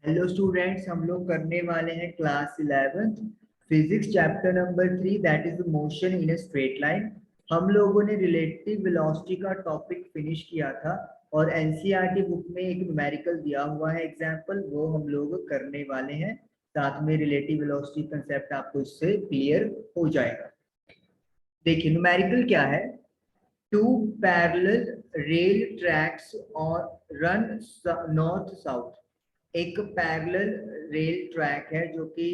Hello students, हम लोग करने वाले हैं class 11th physics chapter number 3 that is motion in a straight line. हम लोगों ने रिलेटिव वेलोसिटी का टॉपिक फिनिश किया था और एनसीईआरटी बुक में एक न्यूमेरिकल दिया हुआ है एग्जांपल, वो हम लोग करने वाले हैं। साथ में रिलेटिव वेलोसिटी कंसेप्ट आपको इससे क्लियर हो जाएगा। देखिए न्यूमेरिकल क्या है। टू पैरेलल रेल ट्रैक्स और रन नॉर्थ साउथ। एक पैरेलल रेल ट्रैक है जो कि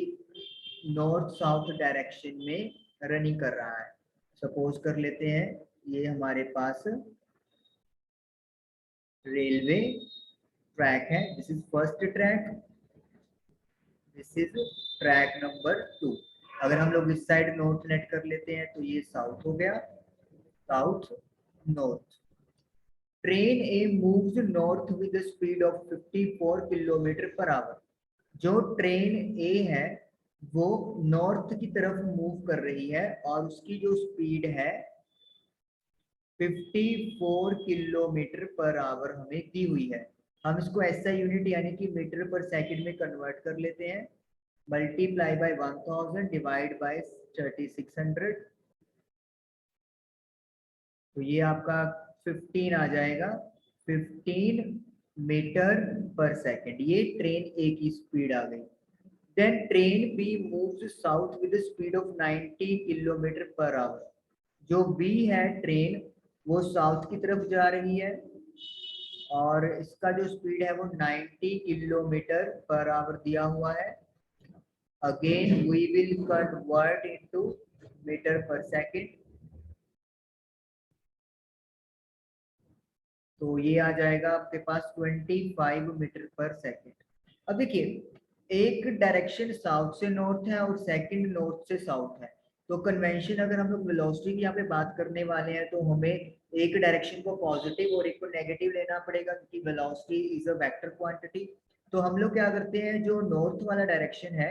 नॉर्थ साउथ डायरेक्शन में रनिंग कर रहा है। सपोज कर लेते हैं ये हमारे पास रेलवे ट्रैक है। This is first track, this is track number 2। अगर हम लोग इस साइड नॉर्थ नेट कर लेते हैं तो ये साउथ हो गया, south north. Train A moves north with speed of 54 kilometre per hour. जो ट्रेन ए है वो नॉर्थ की तरफ मूव कर रही है और उसकी जो स्पीड है 54 किलोमीटर पर आवर हमें दी हुई है। हम इसको ऐसा यूनिट यानी कि मीटर पर सेकंड में कन्वर्ट कर लेते हैं। मल्टीप्लाई बाय 1000 डिवाइड बाय 3600, तो ये आपका 15 आ जाएगा। 15 मीटर पर सेकंड, ये ट्रेन ए की स्पीड आ गई। Then train B moves south with speed of 90 kilometre per hour. जो बी है ट्रेन, वो साउथ की तरफ जा रही है और इसका जो स्पीड है वो 90 किलोमीटर पर आवर दिया हुआ है। Again we will convert into metre per second, तो ये आ जाएगा आपके पास 25 मीटर पर सेकंड। अब देखिए एक डायरेक्शन साउथ से नॉर्थ है और सेकंड नॉर्थ से साउथ है, तो कन्वेंशन अगर हम लोग वेलोसिटी की यहाँ पे बात करने वाले हैं तो हमें एक डायरेक्शन को पॉजिटिव और एक को नेगेटिव लेना पड़ेगा क्योंकि velocity is a vector quantity. तो हम लोग क्या करते हैं, जो नॉर्थ वाला डायरेक्शन है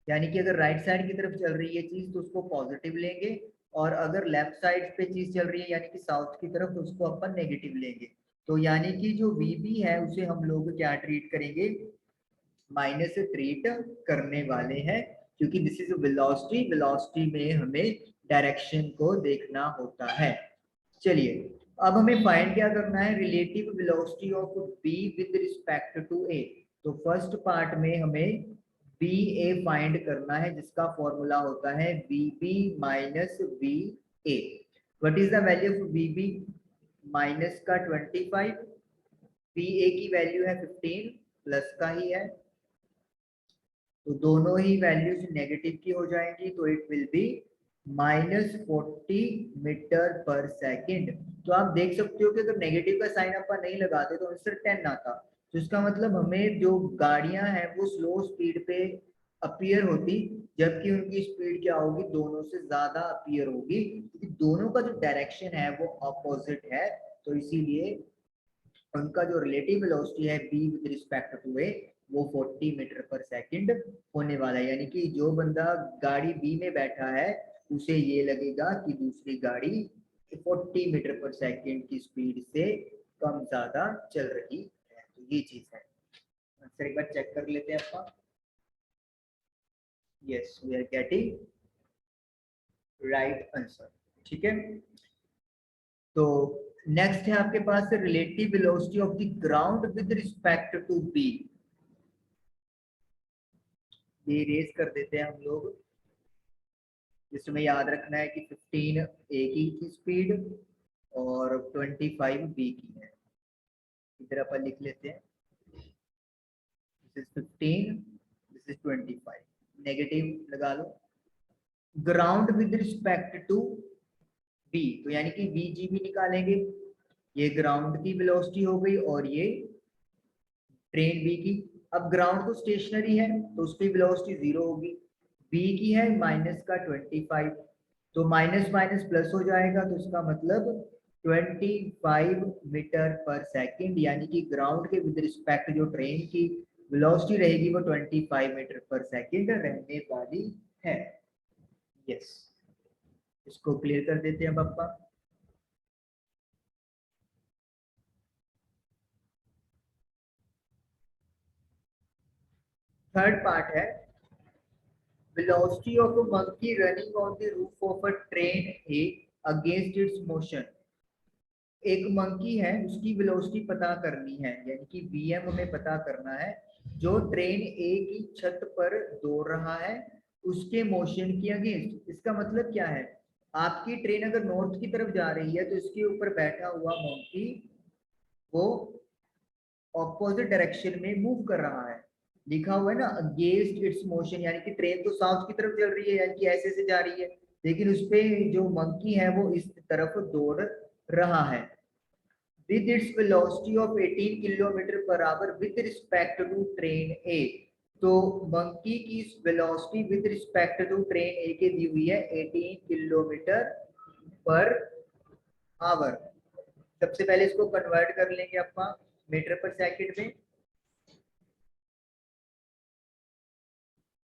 यानी कि अगर राइट साइड की तरफ चल रही है चीज तो उसको पॉजिटिव लेंगे, और अगर लेफ्ट साइड पे चीज चल रही है यानी कि साउथ की तरफ तो उसको अपन नेगेटिव लेंगे। तो यानी कि जो वीबी है उसे हम लोग क्या ट्रीट करेंगे, माइनस से ट्रीट करने वाले हैं क्योंकि दिस इज वेलोसिटी। वेलोसिटी में हमें डायरेक्शन को देखना होता है। चलिए अब हमें फाइंड क्या करना है, relative velocity of B with respect to A. तो फर्स्ट पार्ट में हमें बी ए फाइंड करना है जिसका फॉर्मूला होता है B B minus B A. What is the value of B B, minus का 25, पी ए की वैल्यू है 15, प्लस का ही है, तो दोनों ही वैल्यूज नेगेटिव की हो जाएंगी, तो it will B -40 metre per second. तो आप देख सकते हो कि अगर नेगेटिव का साइन अपन नहीं लगाते तो आंसर 10 आता। तो इसका मतलब हमें जो गाड़ियां हैं वो स्लो स्पीड पे अपीयर होती, जबकि उनकी स्पीड क्या होगी, दोनों से ज्यादा अपीयर होगी क्योंकि दोनों का जो डायरेक्शन है वो अपोजिट है। तो इसीलिए उनका जो रिलेटिव वेलोसिटी है बी विद रिस्पेक्ट टू ए वो 40 मीटर पर सेकंड होने वाला है। यानी कि जो बंदा गाड़ी बी में बैठा है उसे ये लगेगा कि दूसरी गाड़ी 40 मीटर पर सेकंड की स्पीड से कम ज्यादा चल रही है। तो ये चीज है। आंसर एक बार चेक कर लेते हैं आपका। Yes we are getting right answer. ठीक है, तो नेक्स्ट है आपके पास relative velocity of the ground with respect to B. ये रेस कर देते हैं हम लोग, जिसमें याद रखना है कि 15 ए की स्पीड और 25 बी की है। इधर अपन लिख लेते हैं this is 15, this is 25, negative लगा लो। Ground with respect to B, तो यानी कि बी जी भी निकालेंगे। ये ग्राउंड की वेलोसिटी हो गई और ये ट्रेन बी की। अब ग्राउंड तो स्टेशनरी है तो उसकी वेलोसिटी 0 होगी। बी की है माइनस का 25, तो माइनस माइनस प्लस हो जाएगा, तो इसका मतलब 25 मीटर पर सेकंड, यानी कि ग्राउंड के विद रिस्पेक्ट जो ट्रेन की वेलोसिटी रहेगी वो 25 मीटर पर सेकंड रहने वाली है। यस, इसको क्लियर कर देते हैं पापा। थर्ड पार्ट है velocity of a monkey running on the roof of a train A against its motion। एक मंकी है, उसकी वेलोसिटी पता करनी है, यानी कि vm हमें पता करना है, जो ट्रेन ए की छत पर दौड़ रहा है उसके मोशन की अगेंस्ट। इसका मतलब क्या है, आपकी ट्रेन अगर नॉर्थ की तरफ जा रही है तो इसके ऊपर बैठा हुआ मंकी वो ऑपोजिट डायरेक्शन में मूव कर रहा है। लिखा हुआ है ना अगेंस्ट इट्स मोशन, यानी कि ट्रेन तो साउथ की तरफ चल रही है, यानी कि ऐसे से जा रही है, लेकिन उस पे जो मंकी है वो इस तरफ दौड़ रहा है। with its velocity of 18 kilometre per hour with respect to train A। तो मंकी की velocity with respect to train A के दी हुई है 18 किलोमीटर पर आवर। सबसे पहले इसको कन्वर्ट कर लेंगे अपना मीटर पर सेकंड में,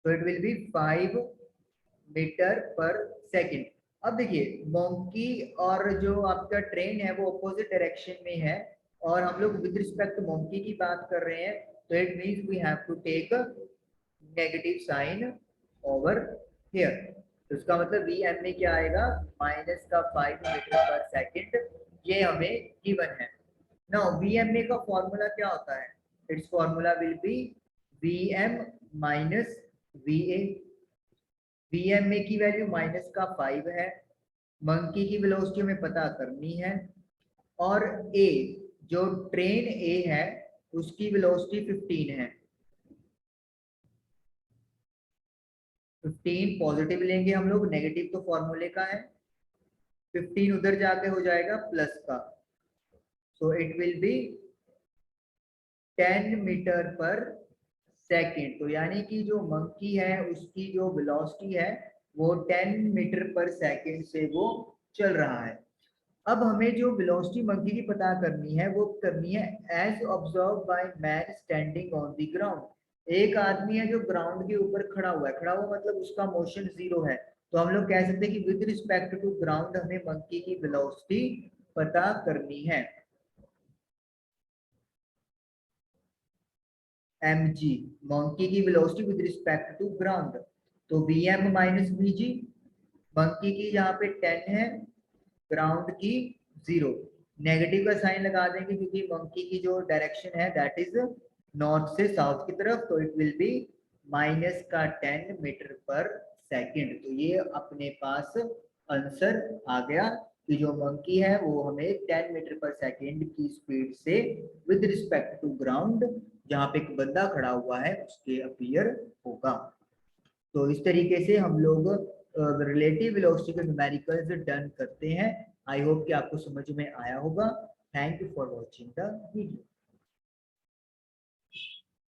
तो it will B 5 metre per second. अब देखिए मंकी और जो आपका ट्रेन है वो अपोजिट डायरेक्शन में है, और हम लोग विद रिस्पेक्ट टू मंकी की बात कर रहे हैं, तो it means we have to take negative sign over here. तो इसका मतलब वी एम में क्या आएगा, माइनस का 5 मीटर पर सेकंड, ये हमें गिवन है। नाउ वी एम ए का फॉर्मूला क्या होता है, it's formula will be V M minus V A. V M A की वैल्यू माइनस का 5 है, मंकी की वेलोसिटी हमें पता करनी है, और ए जो ट्रेन ए है उसकी वेलोसिटी 15 है। 15 पॉजिटिव लेंगे हम लोग, नेगेटिव तो फॉर्मूले का है, 15 उधर जाके हो जाएगा प्लस का, so it will be 10 metre per second. तो यानी कि जो मंकी है उसकी जो वेलोसिटी है वो 10 मीटर पर सेकंड से वो चल रहा है। अब हमें जो वेलोसिटी मंकी की पता करनी है वो करनी है as observe by man standing on the ground. एक आदमी है जो ग्राउंड के ऊपर खड़ा हुआ है, खड़ा हुआ मतलब उसका मोशन 0 है, तो हम लोग कह सकते हैं कि विद रिस्पेक्ट टू ग्राउंड हमें मंकी की वेलोसिटी पता करनी है। mg मंकी की velocity with respect to ground, तो vm माइनस vg, मंकी की यहाँ पे 10 है, ग्राउंड की 0, नेगेटिव का साइन लगा देंगे क्योंकि मंकी की जो डायरेक्शन है दैट इज नॉर्थ से साउथ की तरफ, तो इट विल बी माइनस का 10 मीटर पर सेकंड। तो ये अपने पास आंसर आ गया कि जो मंकी है वो हमें 10 मीटर पर सेकंड की स्पीड से विद रिस्पेक्ट टू ग्राउंड जहाँ पे एक बंदा खड़ा हुआ है उसके अपीयर होगा। तो इस तरीके से हम लोग रिलेटिव वेलोसिटी के न्यूमेरिकल्स डन करते हैं। आई होप कि आपको समझ में आया होगा। Thank you for watching the video.